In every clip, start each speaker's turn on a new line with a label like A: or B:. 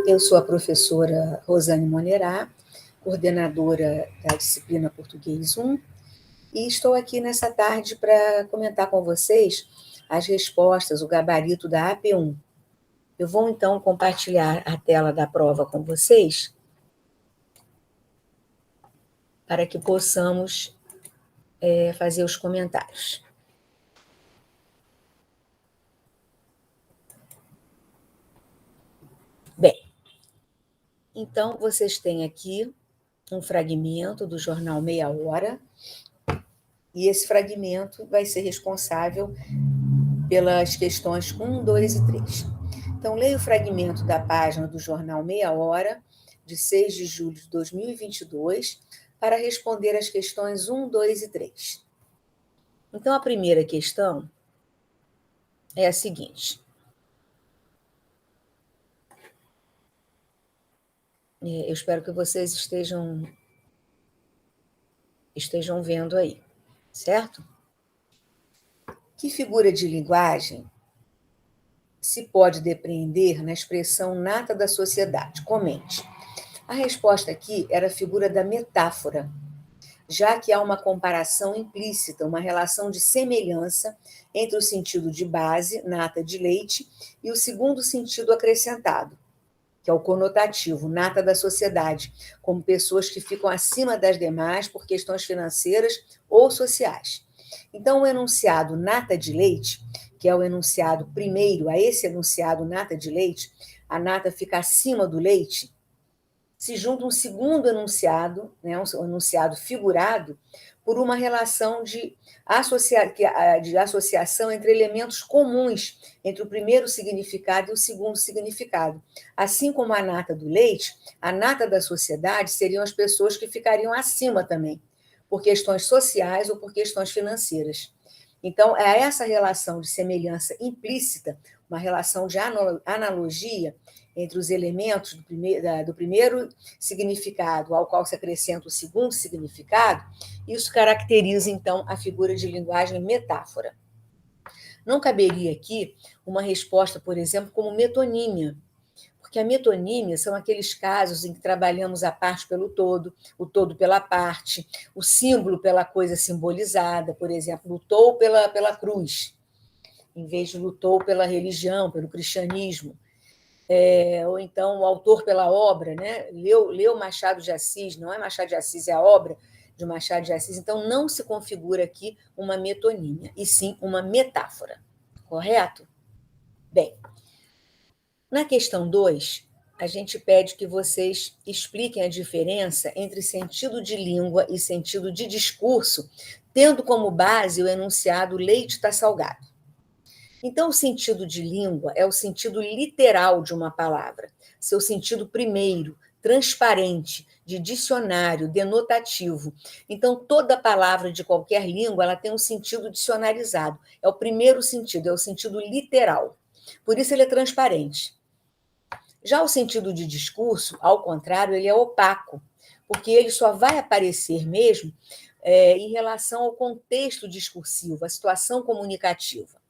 A: Eu sou a professora Rosane Monerá, coordenadora da disciplina Português 1, e estou aqui nessa tarde para comentar com vocês as respostas, o gabarito da AP1. Eu vou, então, compartilhar a tela da prova com vocês para que possamos fazer os comentários. Bem, então, vocês têm aqui um fragmento do jornal Meia Hora, e esse fragmento vai ser responsável pelas questões 1, 2 e 3. Então, leia o fragmento da página do jornal Meia Hora, de 6 de julho de 2022, para responder as questões 1, 2 e 3. Então, a primeira questão é a seguinte. Eu espero que vocês estejam vendo aí, certo? Que figura de linguagem se pode depreender na expressão nata da sociedade? Comente. A resposta aqui era a figura da metáfora, já que há uma comparação implícita, uma relação de semelhança entre o sentido de base, nata de leite, e o segundo sentido acrescentado, que é o conotativo, nata da sociedade, como pessoas que ficam acima das demais por questões financeiras ou sociais. Então, o enunciado nata de leite, que é o enunciado primeiro, a esse enunciado nata de leite, a nata fica acima do leite, se junta um segundo enunciado, né, um enunciado figurado, por uma relação de associação entre elementos comuns entre o primeiro significado e o segundo significado. Assim como a nata do leite, a nata da sociedade seriam as pessoas que ficariam acima também, por questões sociais ou por questões financeiras. Então, é essa relação de semelhança implícita, uma relação de analogia entre os elementos do primeiro significado ao qual se acrescenta o segundo significado, isso caracteriza, então, a figura de linguagem metáfora. Não caberia aqui uma resposta, por exemplo, como metonímia, porque a metonímia são aqueles casos em que trabalhamos a parte pelo todo, o todo pela parte, o símbolo pela coisa simbolizada, por exemplo, lutou pela cruz, em vez de lutou pela religião, pelo cristianismo. Ou então o autor pela obra, né? Leu Machado de Assis, não é Machado de Assis, é a obra de Machado de Assis. Então, não se configura aqui uma metonímia, e sim uma metáfora, correto? Bem, na questão 2, a gente pede que vocês expliquem a diferença entre sentido de língua e sentido de discurso, tendo como base o enunciado leite está salgado. Então, o sentido de língua é o sentido literal de uma palavra, seu sentido primeiro, transparente, de dicionário, denotativo. Então, toda palavra de qualquer língua ela tem um sentido dicionarizado. É o primeiro sentido, é o sentido literal. Por isso, ele é transparente. Já o sentido de discurso, ao contrário, ele é opaco, porque ele só vai aparecer mesmo em relação ao contexto discursivo, à situação comunicativa.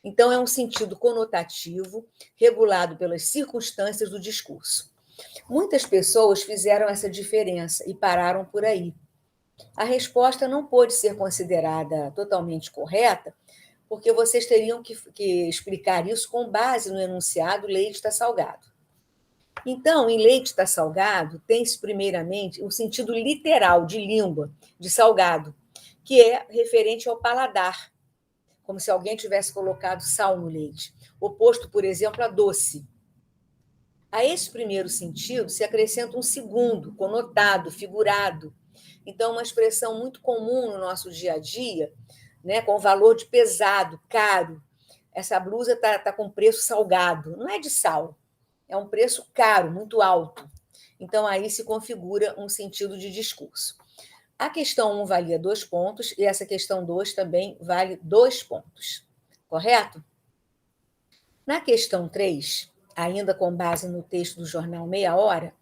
A: Então, é um sentido conotativo, regulado pelas circunstâncias do discurso. Muitas pessoas fizeram essa diferença e pararam por aí. A resposta não pôde ser considerada totalmente correta, porque vocês teriam que explicar isso com base no enunciado leite está salgado. Então, em leite está salgado, tem-se primeiramente um sentido literal de língua, de salgado, que é referente ao paladar, como se alguém tivesse colocado sal no leite, oposto, por exemplo, a doce. A esse primeiro sentido se acrescenta um segundo, conotado, figurado. Então, uma expressão muito comum no nosso dia a dia, né, com valor de pesado, caro. Essa blusa está com preço salgado, não é de sal, é um preço caro, muito alto. Então, aí se configura um sentido de discurso. A questão 1 valia 2 pontos e essa questão 2 também vale 2 pontos, correto? Na questão 3, ainda com base no texto do jornal Meia Hora,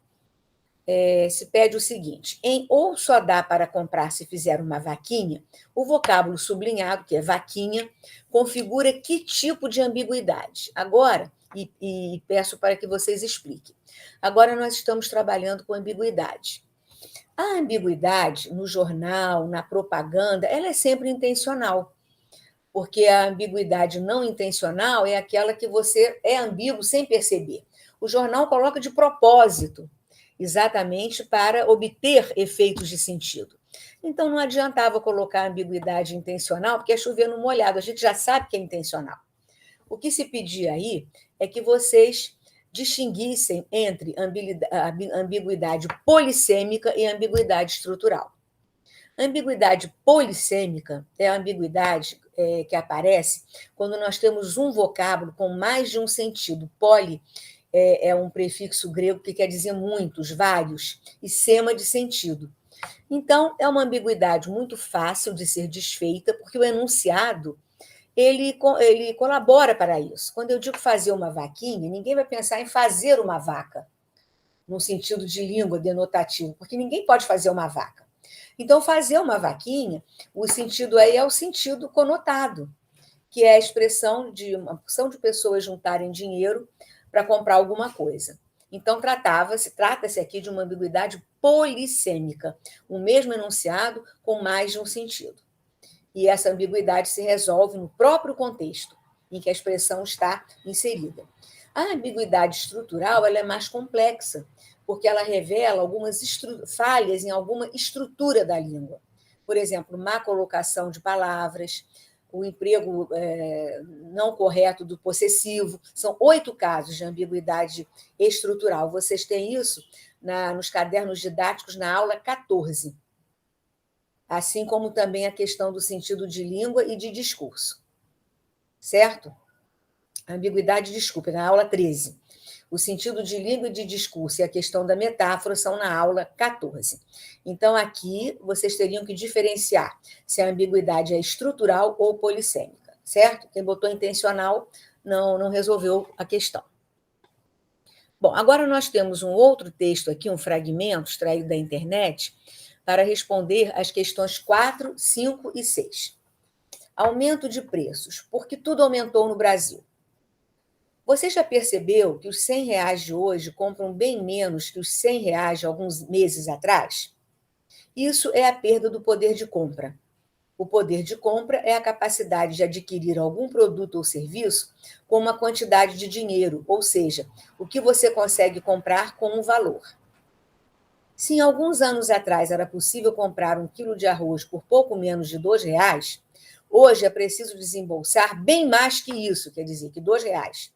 A: se pede o seguinte: em ou só dá para comprar se fizer uma vaquinha, o vocábulo sublinhado, que é vaquinha, configura que tipo de ambiguidade? Agora, e peço para que vocês expliquem. Agora nós estamos trabalhando com ambiguidade. A ambiguidade no jornal, na propaganda, ela é sempre intencional, porque a ambiguidade não intencional é aquela que você é ambíguo sem perceber. O jornal coloca de propósito, exatamente para obter efeitos de sentido. Então, não adiantava colocar ambiguidade intencional, porque é chover no molhado, a gente já sabe que é intencional. O que se pedia aí é que vocês distinguissem entre ambiguidade polissêmica e ambiguidade estrutural. A ambiguidade polissêmica é a ambiguidade que aparece quando nós temos um vocábulo com mais de um sentido. Poli é um prefixo grego que quer dizer muitos, vários, e sema de sentido. Então, é uma ambiguidade muito fácil de ser desfeita, porque o enunciado ele colabora para isso. Quando eu digo fazer uma vaquinha, ninguém vai pensar em fazer uma vaca, no sentido de língua denotativo, porque ninguém pode fazer uma vaca. Então, fazer uma vaquinha, o sentido aí é o sentido conotado, que é a expressão de uma porção de pessoas juntarem dinheiro para comprar alguma coisa. Então, trata-se aqui de uma ambiguidade polissêmica, o mesmo enunciado com mais de um sentido. E essa ambiguidade se resolve no próprio contexto em que a expressão está inserida. A ambiguidade estrutural ela é mais complexa, porque ela revela algumas falhas em alguma estrutura da língua. Por exemplo, má colocação de palavras, o emprego não correto do possessivo. São 8 casos de ambiguidade estrutural. Vocês têm isso nos cadernos didáticos na aula 14. Assim como também a questão do sentido de língua e de discurso. Certo? Ambiguidade, desculpe, na aula 13. O sentido de língua e de discurso e a questão da metáfora são na aula 14. Então, aqui, vocês teriam que diferenciar se a ambiguidade é estrutural ou polissêmica, certo? Quem botou intencional não resolveu a questão. Bom, agora nós temos um outro texto aqui, um fragmento extraído da internet, para responder às questões 4, 5 e 6. Aumento de preços, porque tudo aumentou no Brasil. Você já percebeu que os R$ 100 de hoje compram bem menos que os R$ 100 de alguns meses atrás? Isso é a perda do poder de compra. O poder de compra é a capacidade de adquirir algum produto ou serviço com uma quantidade de dinheiro, ou seja, o que você consegue comprar com um valor. Se em alguns anos atrás era possível comprar 1 quilo de arroz por pouco menos de R$ 2, hoje é preciso desembolsar bem mais que isso, quer dizer, que R$ 2,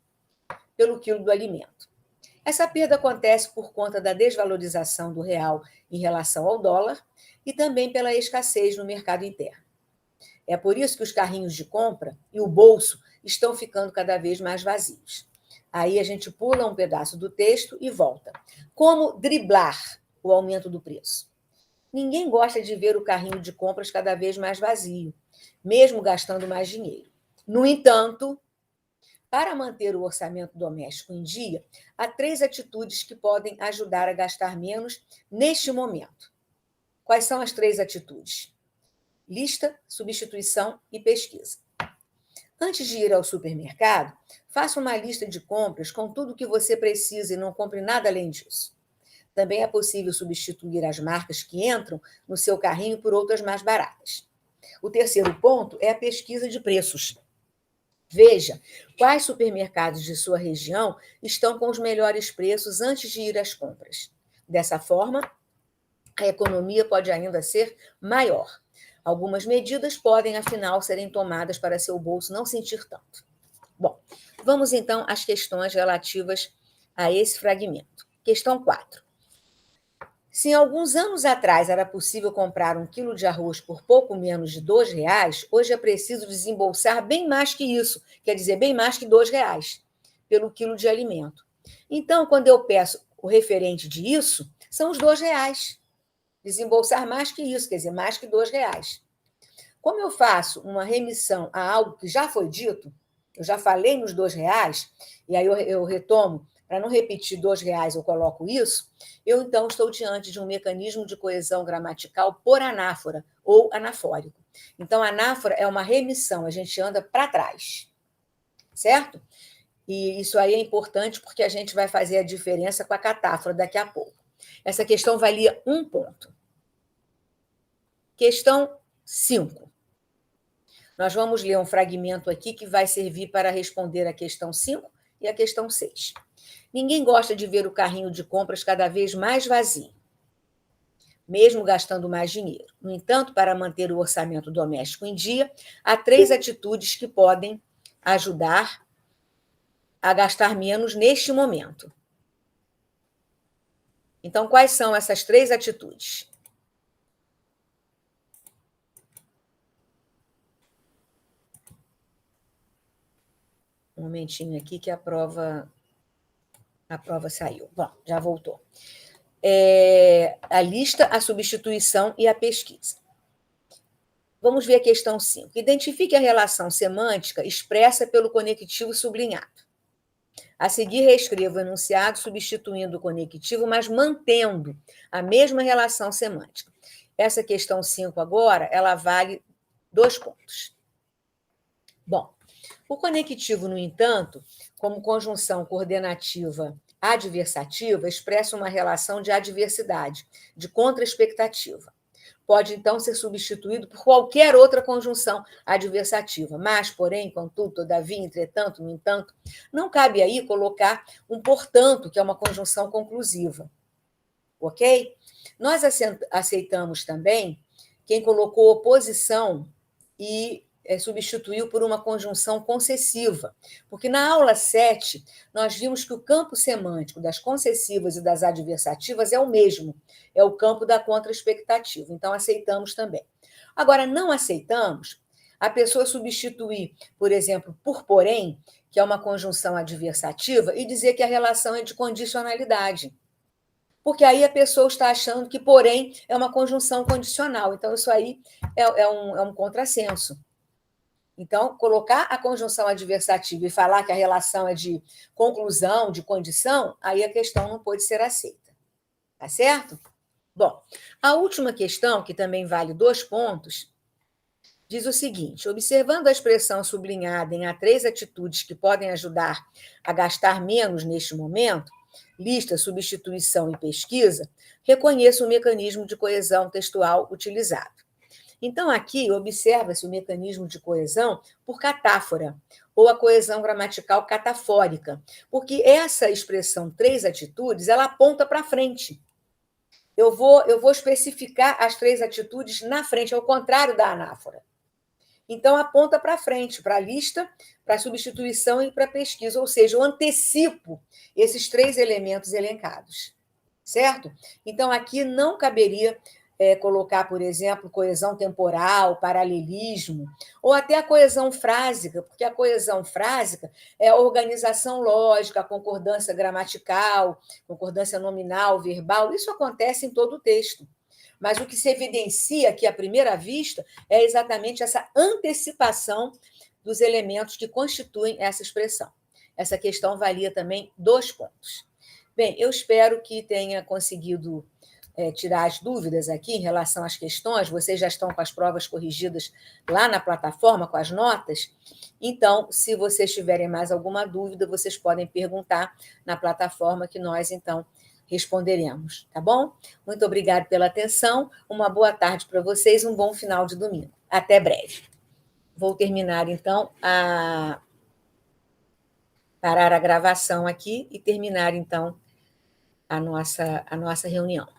A: pelo quilo do alimento. Essa perda acontece por conta da desvalorização do real em relação ao dólar e também pela escassez no mercado interno. É por isso que os carrinhos de compra e o bolso estão ficando cada vez mais vazios. Aí a gente pula um pedaço do texto e volta. Como driblar o aumento do preço? Ninguém gosta de ver o carrinho de compras cada vez mais vazio, mesmo gastando mais dinheiro. No entanto, para manter o orçamento doméstico em dia, há 3 atitudes que podem ajudar a gastar menos neste momento. Quais são as 3 atitudes? Lista, substituição e pesquisa. Antes de ir ao supermercado, faça uma lista de compras com tudo o que você precisa e não compre nada além disso. Também é possível substituir as marcas que entram no seu carrinho por outras mais baratas. O terceiro ponto é a pesquisa de preços. Veja quais supermercados de sua região estão com os melhores preços antes de ir às compras. Dessa forma, a economia pode ainda ser maior. Algumas medidas podem, afinal, serem tomadas para seu bolso não sentir tanto. Bom, vamos então às questões relativas a esse fragmento. Questão 4. Se alguns anos atrás era possível comprar 1 quilo de arroz por pouco menos de R$ 2, hoje é preciso desembolsar bem mais que isso, quer dizer, bem mais que R$ 2 pelo quilo de alimento. Então, quando eu peço o referente disso, são os R$ 2. Desembolsar mais que isso, quer dizer, mais que R$ 2. Como eu faço uma remissão a algo que já foi dito, eu já falei nos R$ 2, e aí eu retomo, para não repetir R$ 2, eu coloco isso, eu então estou diante de um mecanismo de coesão gramatical por anáfora ou anafórico. Então, anáfora é uma remissão, a gente anda para trás, certo? E isso aí é importante porque a gente vai fazer a diferença com a catáfora daqui a pouco. Essa questão valia 1 ponto. Questão 5. Nós vamos ler um fragmento aqui que vai servir para responder a questão 5 e a questão 6. Ninguém gosta de ver o carrinho de compras cada vez mais vazio, mesmo gastando mais dinheiro. No entanto, para manter o orçamento doméstico em dia, há 3 atitudes que podem ajudar a gastar menos neste momento. Então, quais são essas 3 atitudes? Um momentinho aqui que a prova saiu. Bom, já voltou. A lista, a substituição e a pesquisa. Vamos ver a questão 5. Identifique a relação semântica expressa pelo conectivo sublinhado. A seguir, reescreva o enunciado substituindo o conectivo, mas mantendo a mesma relação semântica. Essa questão 5 agora, ela vale 2 pontos. Bom, o conectivo, no entanto, como conjunção coordenativa adversativa, expressa uma relação de adversidade, de contra-expectativa. Pode, então, ser substituído por qualquer outra conjunção adversativa. Mas, porém, contudo, todavia, entretanto, no entanto, não cabe aí colocar um portanto, que é uma conjunção conclusiva. Ok? Nós aceitamos também quem colocou oposição e substituiu por uma conjunção concessiva, porque na aula 7 nós vimos que o campo semântico das concessivas e das adversativas é o mesmo, é o campo da contra-expectativa, então aceitamos também. Agora, não aceitamos a pessoa substituir, por exemplo, por porém, que é uma conjunção adversativa, e dizer que a relação é de condicionalidade. Porque aí a pessoa está achando que, porém, é uma conjunção condicional. Então, isso aí é um contrassenso. Então, colocar a conjunção adversativa e falar que a relação é de conclusão, de condição, aí a questão não pode ser aceita. Tá certo? Bom, a última questão, que também vale 2 pontos, diz o seguinte: observando a expressão sublinhada em há 3 atitudes que podem ajudar a gastar menos neste momento, lista, substituição e pesquisa, reconheça o mecanismo de coesão textual utilizado. Então, aqui observa-se o mecanismo de coesão por catáfora, ou a coesão gramatical catafórica, porque essa expressão 3 atitudes, ela aponta para frente. Eu vou especificar as 3 atitudes na frente, ao contrário da anáfora. Então, aponta para frente, para a lista, para a substituição e para a pesquisa, ou seja, eu antecipo esses 3 elementos elencados, certo? Então, aqui não caberia colocar, por exemplo, coesão temporal, paralelismo, ou até a coesão frásica, porque a coesão frásica é a organização lógica, a concordância gramatical, concordância nominal, verbal, isso acontece em todo o texto. Mas o que se evidencia aqui à primeira vista é exatamente essa antecipação dos elementos que constituem essa expressão. Essa questão valia também 2 pontos. Bem, eu espero que tenha conseguido tirar as dúvidas aqui em relação às questões. Vocês já estão com as provas corrigidas lá na plataforma, com as notas. Então, se vocês tiverem mais alguma dúvida, vocês podem perguntar na plataforma que nós, então, responderemos, tá bom? Muito obrigada pela atenção, uma boa tarde para vocês, um bom final de domingo. Até breve. Vou terminar, então, parar a gravação aqui e terminar, então, a nossa reunião.